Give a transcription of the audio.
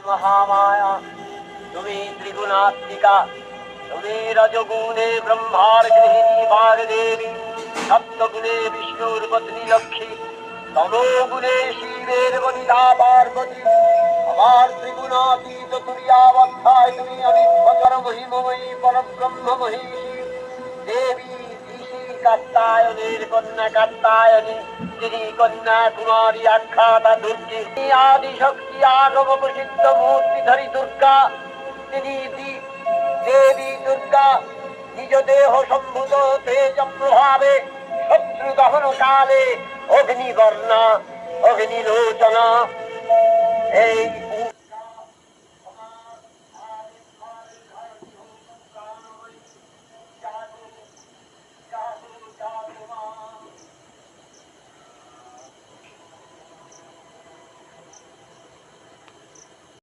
महामाया তুমি ত্রিগুণাত্মিকা তুমি রজগুণে ব্রহ্মার গৃহিণী বাগদেবী সপ্তগুণে বিষ্ণুর পত্নী লক্ষ্মী তমোগুণে শিবের বনিতা পার্বতী আবার ত্রিগুণাতীত তুরীয়াবস্থায় তুমি অনির্বচর মহিমময়ী পরব্রহ্ম মহিষী দেবী ঋষি কাত্তায়নের কন্যা কাত্তায়নী যিনি কন্যা কুমারী আখ্যাতা দুর্গে আদি শক্তি আগম প্রসিদ্ধ মূর্তিধারী দুর্গা তিনি দেবী দুর্গা নিজ দেহ সম্ভূত তেজ প্রভাবে শত্রু দহন কালে অগ্নিবর্ণা অগ্নিলোচনা এই